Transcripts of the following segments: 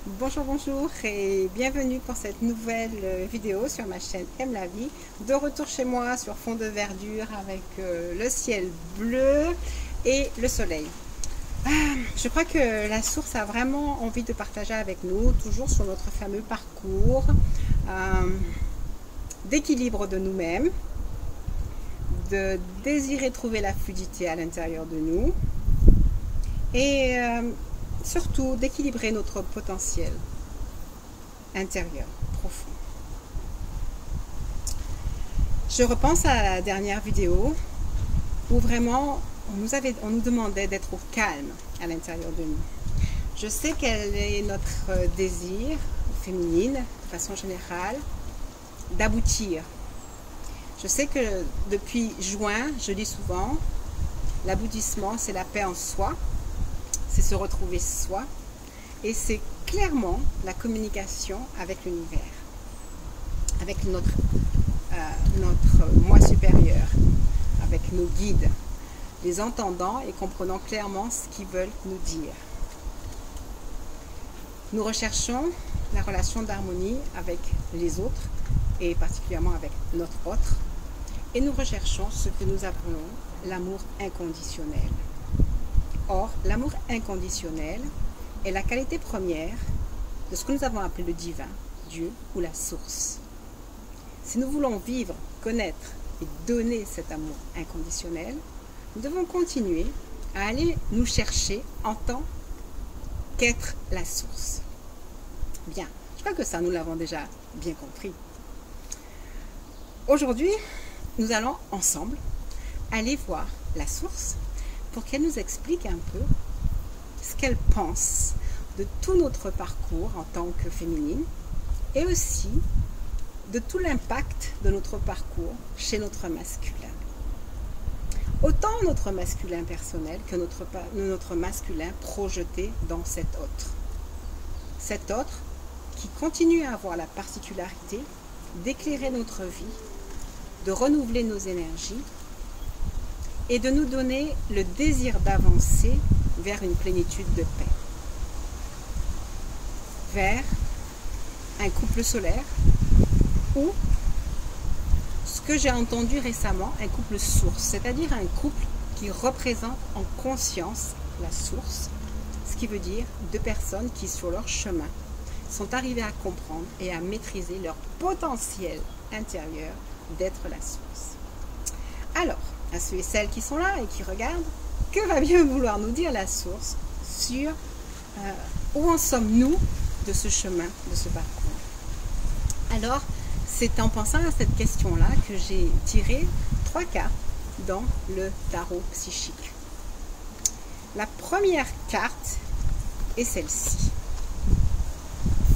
Bonjour, bonjour et bienvenue pour cette nouvelle vidéo sur ma chaîne Aime la vie. De retour chez moi sur fond de verdure avec le ciel bleu et le soleil. Je crois que la source a vraiment envie de partager avec nous, toujours sur notre fameux parcours d'équilibre de nous-mêmes, de désirer trouver la fluidité à l'intérieur de nous et surtout d'équilibrer notre potentiel intérieur profond. Je repense à la dernière vidéo où vraiment on nous demandait d'être au calme à l'intérieur de nous. Je sais quel est notre désir féminine de façon générale d'aboutir. Je sais que depuis juin, je dis souvent, l'aboutissement c'est la paix en soi, c'est se retrouver soi et c'est clairement la communication avec l'univers, avec notre moi supérieur, avec nos guides, les entendant et comprenant clairement ce qu'ils veulent nous dire. Nous recherchons la relation d'harmonie avec les autres et particulièrement avec notre autre et nous recherchons ce que nous appelons l'amour inconditionnel. Or, l'amour inconditionnel est la qualité première de ce que nous avons appelé le divin, Dieu ou la source. Si nous voulons vivre, connaître et donner cet amour inconditionnel, nous devons continuer à aller nous chercher en tant qu'être la source. Bien, je crois que ça, nous l'avons déjà bien compris. Aujourd'hui, nous allons ensemble aller voir la source pour qu'elle nous explique un peu ce qu'elle pense de tout notre parcours en tant que féminine et aussi de tout l'impact de notre parcours chez notre masculin. Autant notre masculin personnel que notre masculin projeté dans cet autre. Cet autre qui continue à avoir la particularité d'éclairer notre vie, de renouveler nos énergies et de nous donner le désir d'avancer vers une plénitude de paix. Vers un couple solaire ou ce que j'ai entendu récemment, un couple source, c'est-à-dire un couple qui représente en conscience la source, ce qui veut dire deux personnes qui sur leur chemin sont arrivées à comprendre et à maîtriser leur potentiel intérieur d'être la source. Alors, à ceux et celles qui sont là et qui regardent, que va bien vouloir nous dire la source sur où en sommes-nous de ce chemin, de ce parcours. Alors, c'est en pensant à cette question-là que j'ai tiré 3 cartes dans le tarot psychique. La première carte est celle-ci.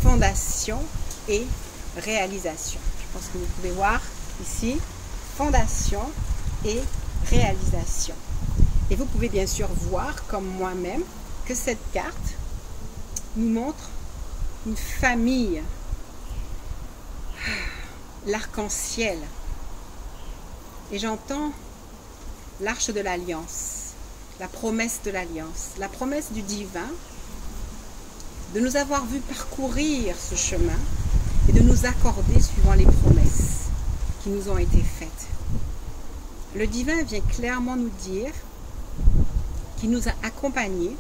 Fondation et réalisation. Je pense que vous pouvez voir ici, fondation et réalisation. Et vous pouvez bien sûr voir, comme moi-même, que cette carte nous montre une famille, l'arc-en-ciel. Et j'entends l'arche de l'alliance, la promesse de l'alliance, la promesse du divin, de nous avoir vu parcourir ce chemin et de nous accorder suivant les promesses qui nous ont été faites. Le divin vient clairement nous dire qu'il nous a accompagnés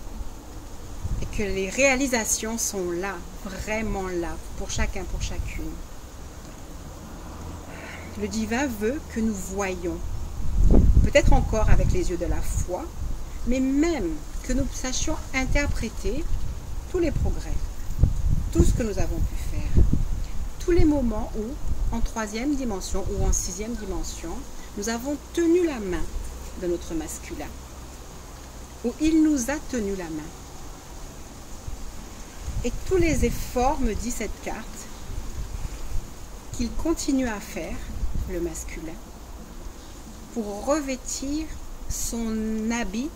et que les réalisations sont là, vraiment là, pour chacun, pour chacune. Le divin veut que nous voyions, peut-être encore avec les yeux de la foi, mais même que nous sachions interpréter tous les progrès, tout ce que nous avons pu faire, tous les moments où, en 3e dimension ou en 6e dimension, nous avons tenu la main de notre masculin, où il nous a tenu la main. Et tous les efforts, me dit cette carte, qu'il continue à faire, le masculin, pour revêtir son habit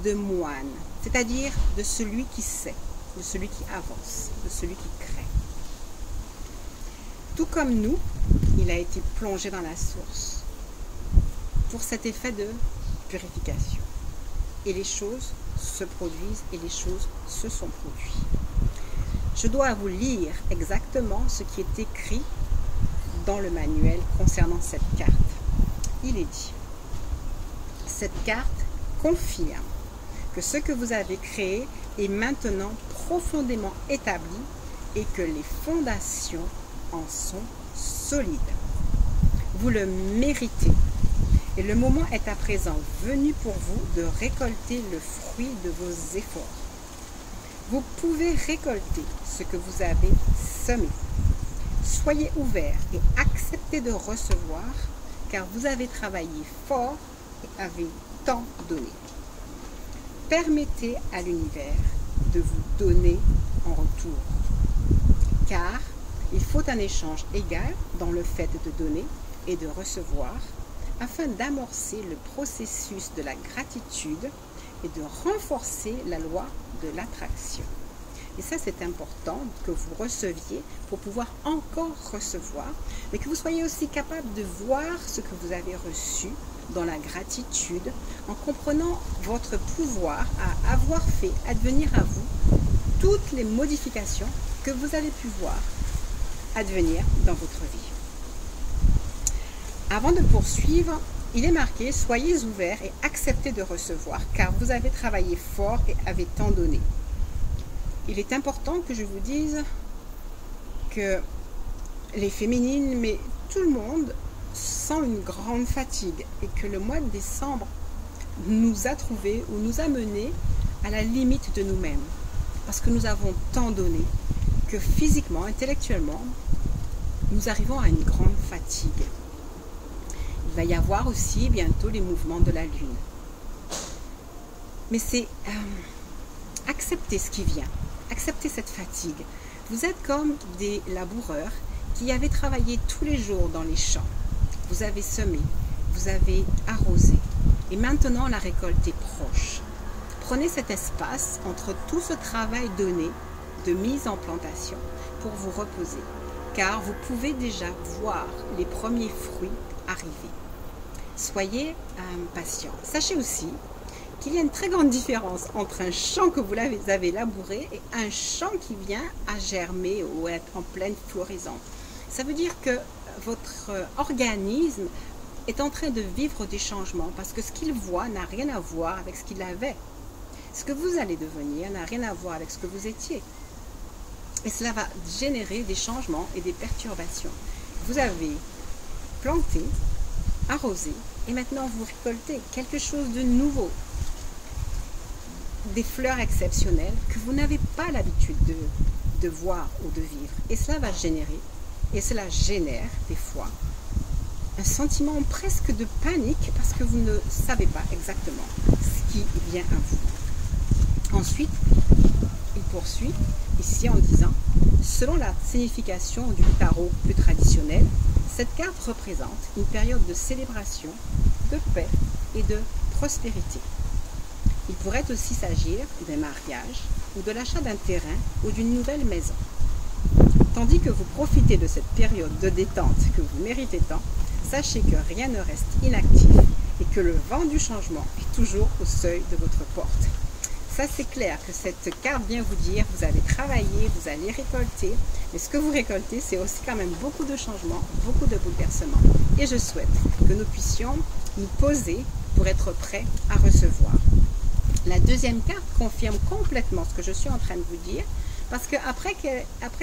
de moine, c'est-à-dire de celui qui sait, de celui qui avance, de celui qui crée. Tout comme nous, il a été plongé dans la source pour cet effet de purification. Et les choses se produisent et les choses se sont produites. je dois vous lire exactement ce qui est écrit dans le manuel concernant cette carte. Il est dit, cette carte confirme que ce que vous avez créé est maintenant profondément établi et que les fondations en sont solides. Vous le méritez et le moment est à présent venu pour vous de récolter le fruit de vos efforts. Vous pouvez récolter ce que vous avez semé. Soyez ouverts et acceptez de recevoir car vous avez travaillé fort et avez tant donné. Permettez à l'univers de vous donner en retour. Car il faut un échange égal dans le fait de donner et de recevoir afin d'amorcer le processus de la gratitude et de renforcer la loi de l'attraction. Et ça, c'est important que vous receviez pour pouvoir encore recevoir, mais que vous soyez aussi capable de voir ce que vous avez reçu dans la gratitude, en comprenant votre pouvoir à avoir fait advenir à vous toutes les modifications que vous avez pu voir advenir dans votre vie. Avant de poursuivre, il est marqué « Soyez ouverts et acceptez de recevoir, car vous avez travaillé fort et avez tant donné. » Il est important que je vous dise que les féminines, mais tout le monde, sent une grande fatigue et que le mois de décembre nous a trouvés ou nous a menés à la limite de nous-mêmes. Parce que nous avons tant donné que physiquement, intellectuellement, nous arrivons à une grande fatigue. Il va y avoir aussi bientôt les mouvements de la Lune. Mais c'est accepter ce qui vient, accepter cette fatigue. Vous êtes comme des laboureurs qui avaient travaillé tous les jours dans les champs. Vous avez semé, vous avez arrosé et maintenant la récolte est proche. Prenez cet espace entre tout ce travail donné de mise en plantation pour vous reposer, car vous pouvez déjà voir les premiers fruits arriver. Soyez patient. Sachez aussi qu'il y a une très grande différence entre un champ que vous avez labouré et un champ qui vient à germer ou être en pleine floraison. Ça veut dire que votre organisme est en train de vivre des changements parce que ce qu'il voit n'a rien à voir avec ce qu'il avait. Ce que vous allez devenir n'a rien à voir avec ce que vous étiez. Et cela va générer des changements et des perturbations. Vous avez planté, arrosé et maintenant vous récoltez quelque chose de nouveau. Des fleurs exceptionnelles que vous n'avez pas l'habitude de voir ou de vivre. Et cela va générer, et cela génère des fois, un sentiment presque de panique parce que vous ne savez pas exactement ce qui vient à vous. Ensuite, il poursuit ici en disant, selon la signification du tarot plus traditionnel, cette carte représente une période de célébration, de paix et de prospérité. Il pourrait aussi s'agir d'un mariage ou de l'achat d'un terrain ou d'une nouvelle maison. Tandis que vous profitez de cette période de détente que vous méritez tant, sachez que rien ne reste inactif et que le vent du changement est toujours au seuil de votre porte. Ça, c'est clair que cette carte vient vous dire, vous avez travaillé, vous allez récolter, mais ce que vous récoltez, c'est aussi quand même beaucoup de changements, beaucoup de bouleversements. Et je souhaite que nous puissions nous poser pour être prêts à recevoir. La deuxième carte confirme complètement ce que je suis en train de vous dire, parce qu'après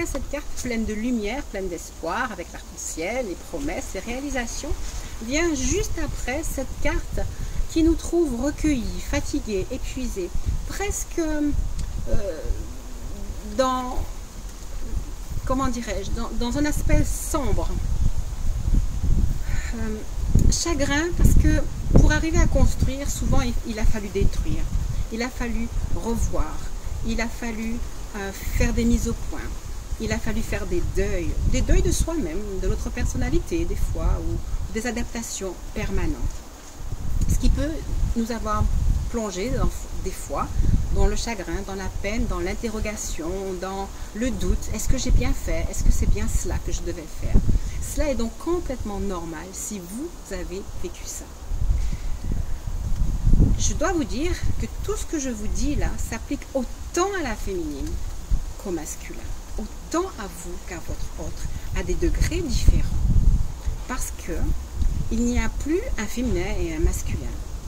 cette carte pleine de lumière, pleine d'espoir, avec l'arc-en-ciel, les promesses, les réalisations, vient juste après cette carte qui nous trouve recueillis, fatigués, épuisés, presque dans, comment dirais-je, dans un aspect sombre. Chagrin, parce que pour arriver à construire, souvent il a fallu détruire, il a fallu revoir, il a fallu faire des mises au point, il a fallu faire des deuils de soi-même, de notre personnalité des fois, ou des adaptations permanentes. Ce qui peut nous avoir plongé des fois dans le chagrin, dans la peine, dans l'interrogation, dans le doute. Est-ce que j'ai bien fait? Est-ce que c'est bien cela que je devais faire? Cela est donc complètement normal si vous avez vécu ça. Je dois vous dire que tout ce que je vous dis là s'applique autant à la féminine qu'au masculin. autant à vous qu'à votre autre, à des degrés différents. Parce que il n'y a plus un féminin et un masculin.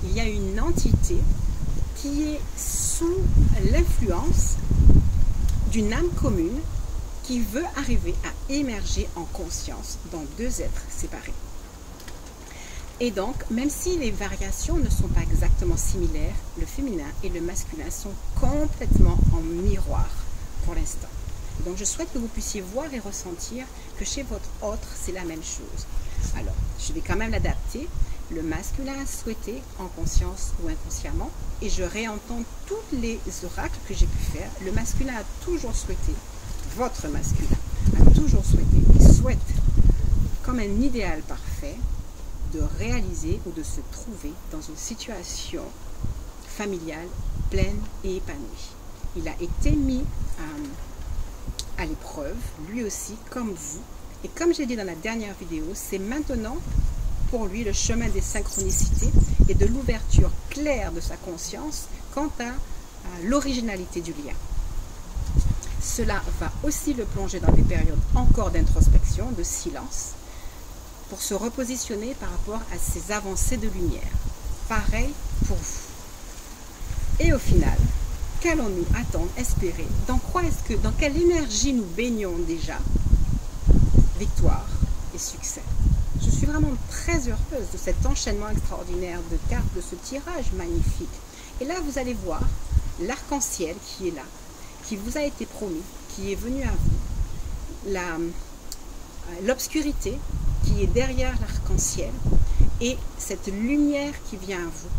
Il y a une entité qui est sous l'influence d'une âme commune qui veut arriver à émerger en conscience dans deux êtres séparés. Et donc, même si les variations ne sont pas exactement similaires, le féminin et le masculin sont complètement en miroir pour l'instant. Donc, je souhaite que vous puissiez voir et ressentir que chez votre autre, c'est la même chose. Alors, je vais quand même l'adapter. Le masculin a souhaité, en conscience ou inconsciemment, et je réentends tous les oracles que j'ai pu faire. Le masculin a toujours souhaité, votre masculin a toujours souhaité, et souhaite, comme un idéal parfait, de réaliser ou de se trouver dans une situation familiale pleine et épanouie. Il a été mis à l'épreuve, lui aussi, comme vous. Et comme j'ai dit dans la dernière vidéo, c'est maintenant pour lui le chemin des synchronicités et de l'ouverture claire de sa conscience quant à l'originalité du lien. Cela va aussi le plonger dans des périodes encore d'introspection, de silence, pour se repositionner par rapport à ces avancées de lumière. Pareil pour vous. Et au final, qu'allons-nous attendre, espérer? Dans quelle énergie nous baignons déjà? Victoire et succès. Je suis vraiment très heureuse de cet enchaînement extraordinaire de cartes, de ce tirage magnifique. Et là, vous allez voir l'arc-en-ciel qui est là, qui vous a été promis, qui est venu à vous. L'obscurité qui est derrière l'arc-en-ciel et cette lumière qui vient à vous.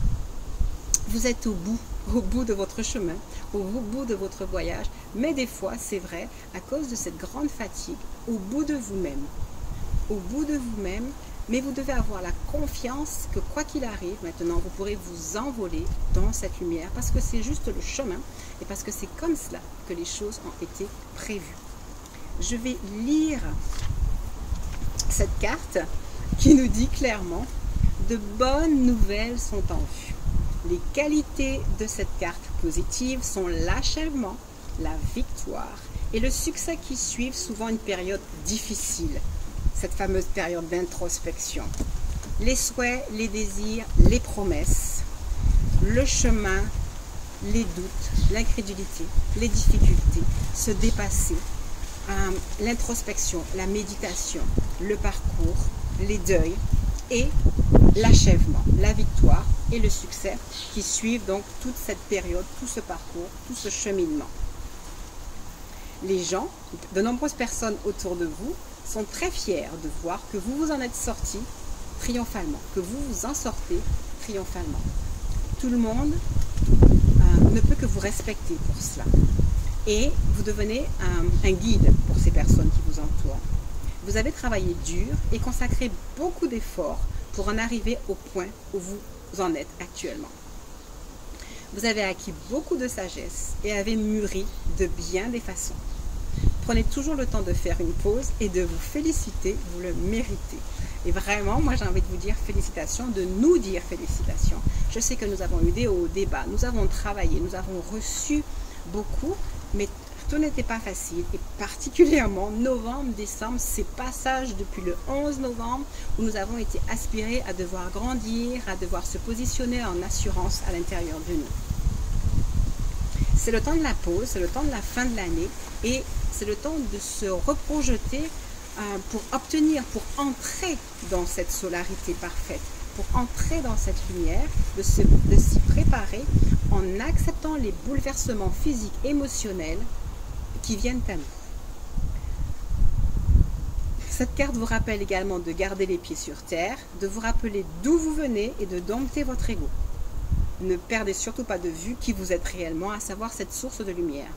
Vous êtes au bout de votre chemin, au bout de votre voyage, mais des fois, c'est vrai, à cause de cette grande fatigue, au bout de vous-même. Au bout de vous-même, mais vous devez avoir la confiance que quoi qu'il arrive, maintenant, vous pourrez vous envoler dans cette lumière parce que c'est juste le chemin et parce que c'est comme cela que les choses ont été prévues. Je vais lire cette carte qui nous dit clairement « De bonnes nouvelles sont en vue ». Les qualités de cette carte positive sont l'achèvement, la victoire et le succès qui suivent souvent une période difficile, cette fameuse période d'introspection. Les souhaits, les désirs, les promesses, le chemin, les doutes, l'incrédulité, les difficultés, se dépasser, l'introspection, la méditation, le parcours, les deuils et l'achèvement, la victoire et le succès qui suivent donc toute cette période, tout ce parcours, tout ce cheminement. Les gens, de nombreuses personnes autour de vous, sont très fiers de voir que vous vous en êtes sortis triomphalement, que vous vous en sortez triomphalement. Tout le monde ne peut que vous respecter pour cela. Et vous devenez un guide pour ces personnes qui vous entourent. Vous avez travaillé dur et consacré beaucoup d'efforts pour en arriver au point où vous en êtes actuellement. Vous avez acquis beaucoup de sagesse et avez mûri de bien des façons. Prenez toujours le temps de faire une pause et de vous féliciter, vous le méritez. Et vraiment, moi j'ai envie de vous dire félicitations, de nous dire félicitations. Je sais que nous avons eu des hauts, des bas, nous avons travaillé, nous avons reçu beaucoup, mais tout n'était pas facile. Et particulièrement novembre, décembre, ces passages depuis le 11 novembre où nous avons été aspirés à devoir grandir, à devoir se positionner en assurance à l'intérieur de nous. C'est le temps de la pause, c'est le temps de la fin de l'année et c'est le temps de se reprojeter pour obtenir, pour entrer dans cette solarité parfaite, pour entrer dans cette lumière, de s'y préparer en acceptant les bouleversements physiques, émotionnels qui viennent à nous. Cette carte vous rappelle également de garder les pieds sur terre, de vous rappeler d'où vous venez et de dompter votre ego. Ne perdez surtout pas de vue qui vous êtes réellement, à savoir cette source de lumière.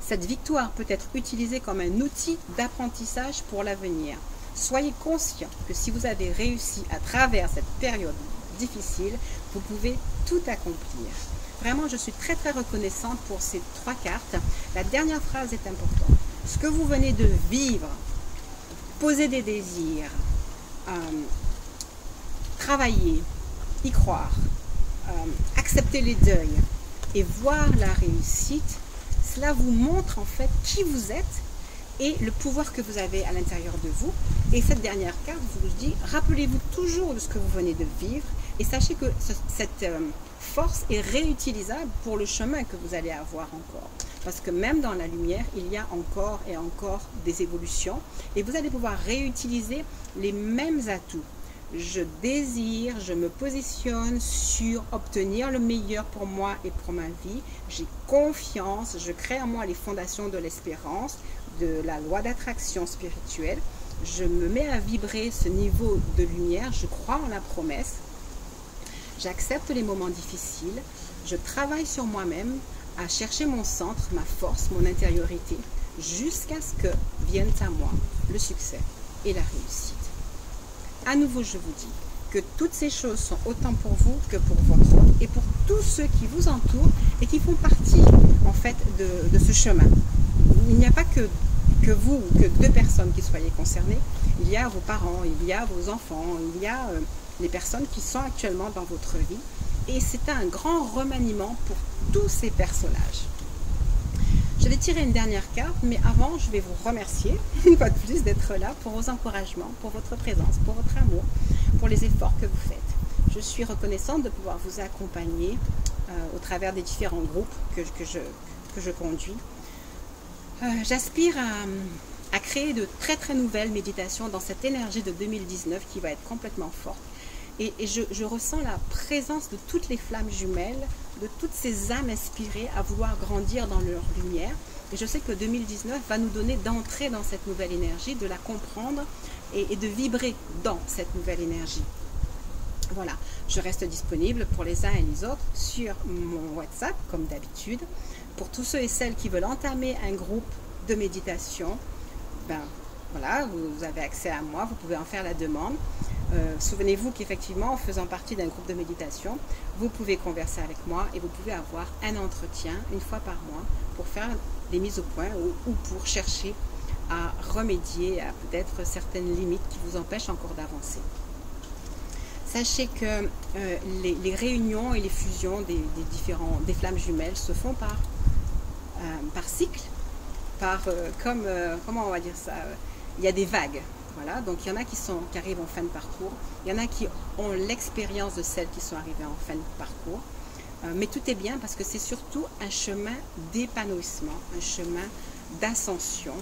Cette victoire peut être utilisée comme un outil d'apprentissage pour l'avenir. Soyez conscient que si vous avez réussi à travers cette période difficile, vous pouvez tout accomplir. Vraiment, je suis très reconnaissante pour ces 3 cartes. La dernière phrase est importante. Ce que vous venez de vivre, poser des désirs, travailler, y croire, accepter les deuils et voir la réussite, cela vous montre en fait qui vous êtes et le pouvoir que vous avez à l'intérieur de vous. Et cette dernière carte vous dit, rappelez-vous toujours de ce que vous venez de vivre et sachez que cette force est réutilisable pour le chemin que vous allez avoir encore. Parce que même dans la lumière, il y a encore et encore des évolutions et vous allez pouvoir réutiliser les mêmes atouts. Je désire, je me positionne sur obtenir le meilleur pour moi et pour ma vie. J'ai confiance, je crée en moi les fondations de l'espérance, de la loi d'attraction spirituelle. Je me mets à vibrer ce niveau de lumière, je crois en la promesse. J'accepte les moments difficiles, je travaille sur moi-même à chercher mon centre, ma force, mon intériorité, jusqu'à ce que vienne à moi le succès et la réussite. À nouveau, je vous dis que toutes ces choses sont autant pour vous que pour votre autre et pour tous ceux qui vous entourent et qui font partie en fait de ce chemin. Il n'y a pas que vous, que deux personnes qui soyez concernées. Il y a vos parents, il y a vos enfants, il y a les personnes qui sont actuellement dans votre vie. Et c'est un grand remaniement pour tous ces personnages. Je vais tirer une dernière carte, mais avant, je vais vous remercier, une fois de plus, d'être là pour vos encouragements, pour votre présence, pour votre amour, pour les efforts que vous faites. Je suis reconnaissante de pouvoir vous accompagner au travers des différents groupes que je conduis. J'aspire à créer de très très nouvelles méditations dans cette énergie de 2019 qui va être complètement forte. Et je ressens la présence de toutes les flammes jumelles, de toutes ces âmes inspirées à vouloir grandir dans leur lumière. Et je sais que 2019 va nous donner d'entrer dans cette nouvelle énergie, de la comprendre et de vibrer dans cette nouvelle énergie. Voilà, je reste disponible pour les uns et les autres sur mon WhatsApp, comme d'habitude. Pour tous ceux et celles qui veulent entamer un groupe de méditation, ben voilà, vous avez accès à moi, vous pouvez en faire la demande. Souvenez-vous qu'effectivement, en faisant partie d'un groupe de méditation, vous pouvez converser avec moi et vous pouvez avoir un entretien une fois par mois pour faire des mises au point ou pour chercher à remédier à peut-être certaines limites qui vous empêchent encore d'avancer. Sachez que les réunions et les fusions des flammes jumelles se font par cycle, comment on va dire ça, il y a des vagues. Voilà, donc il y en a qui arrivent en fin de parcours, il y en a qui ont l'expérience de celles qui sont arrivées en fin de parcours, mais tout est bien parce que c'est surtout un chemin d'épanouissement, un chemin d'ascension,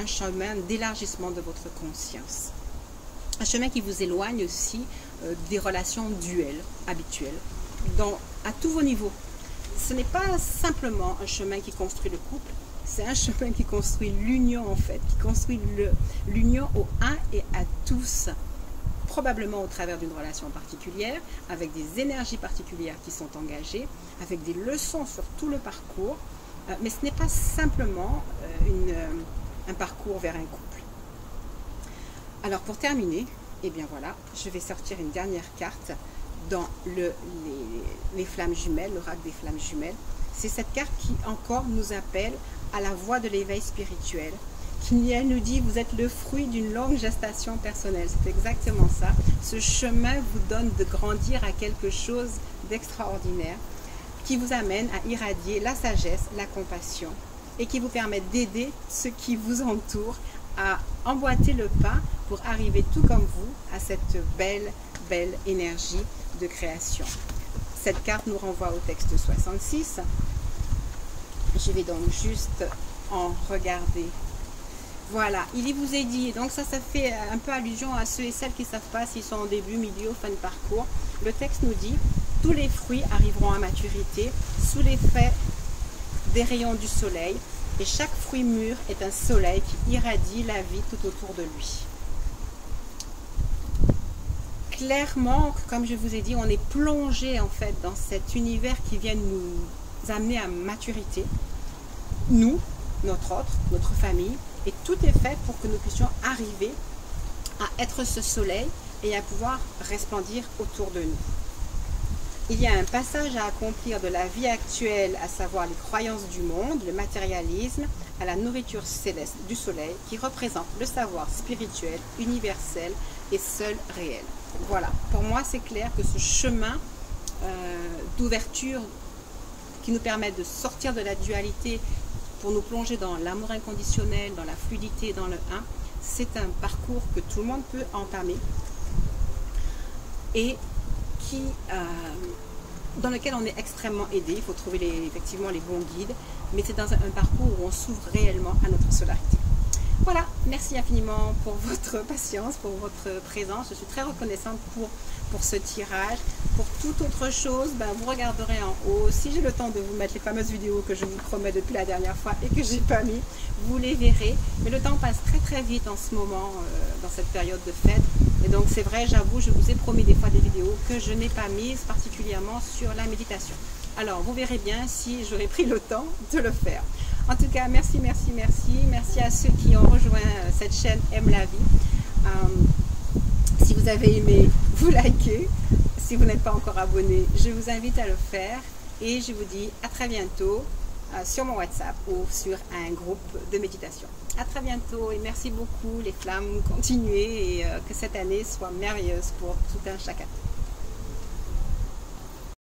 un chemin d'élargissement de votre conscience. Un chemin qui vous éloigne aussi des relations duelles, habituelles, à tous vos niveaux. Ce n'est pas simplement un chemin qui construit le couple, c'est un chemin qui construit l'union en fait, qui construit l'union au un et à tous, probablement au travers d'une relation particulière, avec des énergies particulières qui sont engagées, avec des leçons sur tout le parcours, mais ce n'est pas simplement un parcours vers un couple. Alors pour terminer, eh bien voilà, je vais sortir une dernière carte dans les flammes jumelles, l'oracle des flammes jumelles. C'est cette carte qui encore nous appelle à la voie de l'éveil spirituel, qui nous dit vous êtes le fruit d'une longue gestation personnelle. C'est exactement ça. Ce chemin vous donne de grandir à quelque chose d'extraordinaire qui vous amène à irradier la sagesse, la compassion et qui vous permet d'aider ceux qui vous entourent à emboîter le pas pour arriver tout comme vous à cette belle énergie de création. Cette carte nous renvoie au texte 66. Je vais donc juste en regarder. Voilà, il vous est dit, donc ça fait un peu allusion à ceux et celles qui ne savent pas s'ils sont en début, milieu, fin de parcours. Le texte nous dit, tous les fruits arriveront à maturité sous l'effet des rayons du soleil et chaque fruit mûr est un soleil qui irradie la vie tout autour de lui. Clairement, comme je vous ai dit, on est plongé en fait dans cet univers qui vient nous amener à maturité. Nous, notre famille, et tout est fait pour que nous puissions arriver à être ce soleil et à pouvoir resplendir autour de nous. Il y a un passage à accomplir de la vie actuelle, à savoir les croyances du monde, le matérialisme, à la nourriture céleste du soleil, qui représente le savoir spirituel, universel et seul réel. Voilà, pour moi c'est clair que ce chemin d'ouverture qui nous permet de sortir de la dualité pour nous plonger dans l'amour inconditionnel, dans la fluidité, dans le 1. C'est un parcours que tout le monde peut entamer et qui, dans lequel on est extrêmement aidé. Il faut trouver effectivement les bons guides, mais c'est dans un parcours où on s'ouvre réellement à notre solarité. Voilà, merci infiniment pour votre patience, pour votre présence. Je suis très reconnaissante pour ce tirage. Pour toute autre chose, vous regarderez en haut. Si j'ai le temps de vous mettre les fameuses vidéos que je vous promets depuis la dernière fois et que j'ai pas mis, vous les verrez. Mais le temps passe très très vite en ce moment, dans cette période de fête. Et donc c'est vrai, j'avoue, je vous ai promis des fois des vidéos que je n'ai pas mises, particulièrement sur la méditation. Alors, vous verrez bien si j'aurais pris le temps de le faire. En tout cas, merci, merci, merci. Merci à ceux qui ont rejoint cette chaîne Aime la vie. Si vous avez aimé, vous likez. Si vous n'êtes pas encore abonné, je vous invite à le faire. Et je vous dis à très bientôt sur mon WhatsApp ou sur un groupe de méditation. À très bientôt et merci beaucoup les flammes. Continuez et que cette année soit merveilleuse pour tout un chacun.